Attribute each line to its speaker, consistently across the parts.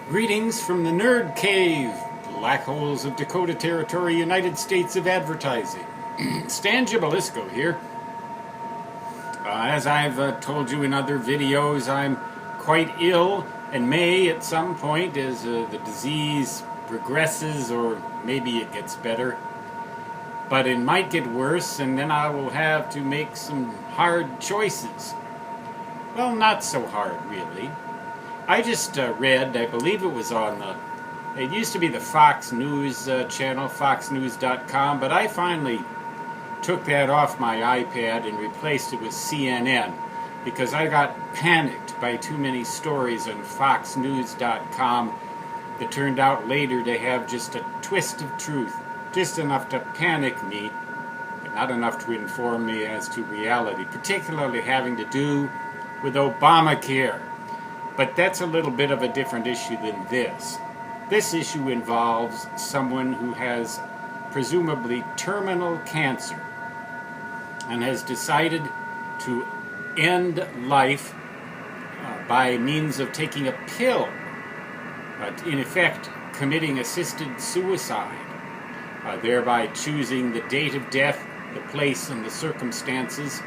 Speaker 1: Greetings from the Nerd Cave, black holes of Dakota Territory, United States of Advertising. Stan Gibilisco here. As I've told you in other videos, I'm quite ill and may at some point, as the disease progresses or maybe it gets better, but it might get worse and then I will have to make some hard choices. Well, not so hard, really. I just read, I believe it was on it used to be the Fox News channel, foxnews.com, but I finally took that off my iPad and replaced it with CNN because I got panicked by too many stories on foxnews.com that turned out later to have just a twist of truth, just enough to panic me, but not enough to inform me as to reality, particularly having to do with Obamacare. But that's a little bit of a different issue than this. This issue involves someone who has presumably terminal cancer and has decided to end life by means of taking a pill, in effect committing assisted suicide, thereby choosing the date of death, the place, and the circumstances,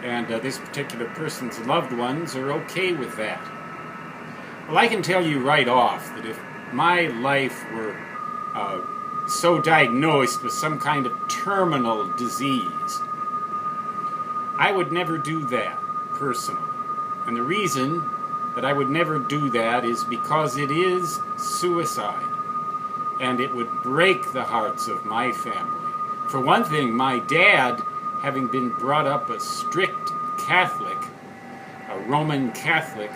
Speaker 1: and this particular person's loved ones are okay with that. Well, I can tell you right off that if my life were so diagnosed with some kind of terminal disease, I would never do that, personally. And the reason that I would never do that is because it is suicide, and it would break the hearts of my family. For one thing, my dad, having been brought up a strict Catholic, a Roman Catholic,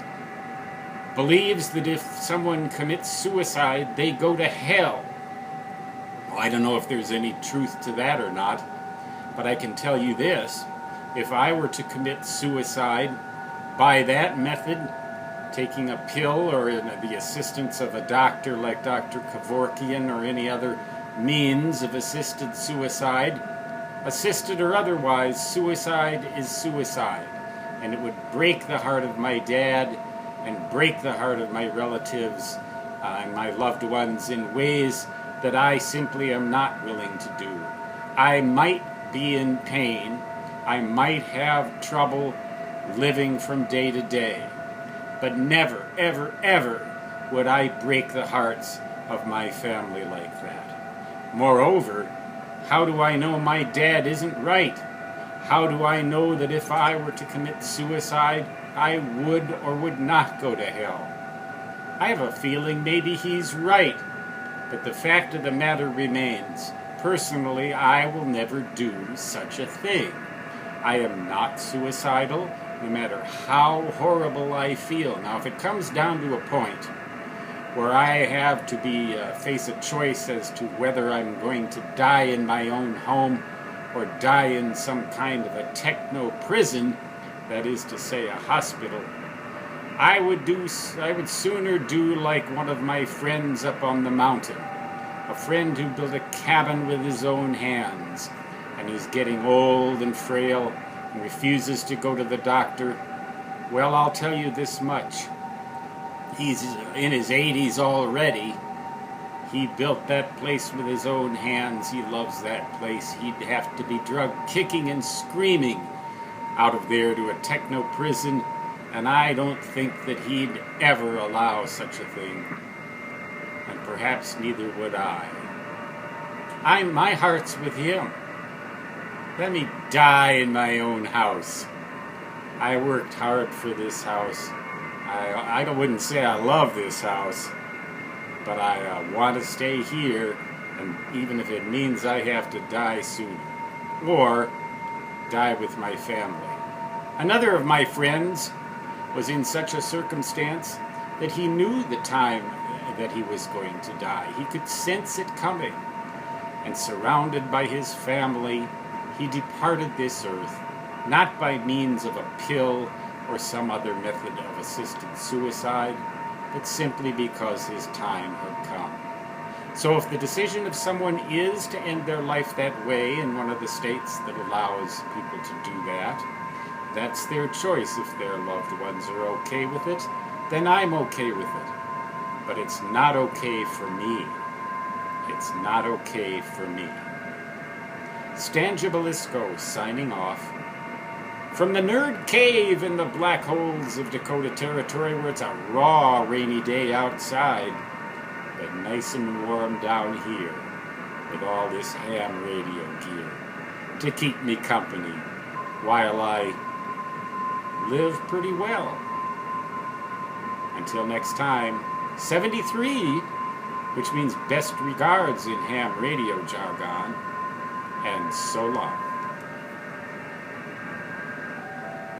Speaker 1: believes that if someone commits suicide, they go to hell. Well, I don't know if there's any truth to that or not, but I can tell you this. If I were to commit suicide by that method, taking a pill or in the assistance of a doctor like Dr. Kevorkian or any other means of assisted suicide, assisted or otherwise, suicide is suicide. And it would break the heart of my dad and break the heart of my relatives and my loved ones in ways that I simply am not willing to do. I might be in pain. I might have trouble living from day to day. But never, ever, ever would I break the hearts of my family like that. Moreover, how do I know my dad isn't right? How do I know that if I were to commit suicide, I would or would not go to hell? I have a feeling maybe he's right, but the fact of the matter remains. Personally, I will never do such a thing. I am not suicidal, no matter how horrible I feel. Now, if it comes down to a point where I have to face a choice as to whether I'm going to die in my own home or die in some kind of a techno prison, that is to say a hospital, I would sooner do like one of my friends up on the mountain, a friend who built a cabin with his own hands, and he's getting old and frail and refuses to go to the doctor. Well, I'll tell you this much. He's in his 80s already. He built that place with his own hands. He loves that place. He'd have to be drugged kicking and screaming out of there to a techno prison, and I don't think that he'd ever allow such a thing. And perhaps neither would I. My heart's with him. Let me die in my own house. I worked hard for this house. I wouldn't say I love this house, but I want to stay here, and even if it means I have to die soon, or die with my family. Another of my friends was in such a circumstance that he knew the time that he was going to die. He could sense it coming, and surrounded by his family, he departed this earth, not by means of a pill or some other method of assisted suicide, but simply because his time had come. So if the decision of someone is to end their life that way in one of the states that allows people to do that, that's their choice. If their loved ones are okay with it, then I'm okay with it. but it's not okay for me. It's not okay for me. Stan Gibilisco signing off from the Nerd Cave in the black holes of Dakota Territory, where it's a raw, rainy day outside, but nice and warm down here with all this ham radio gear to keep me company while I live pretty well. Until next time, 73, which means best regards in ham radio jargon, and so long.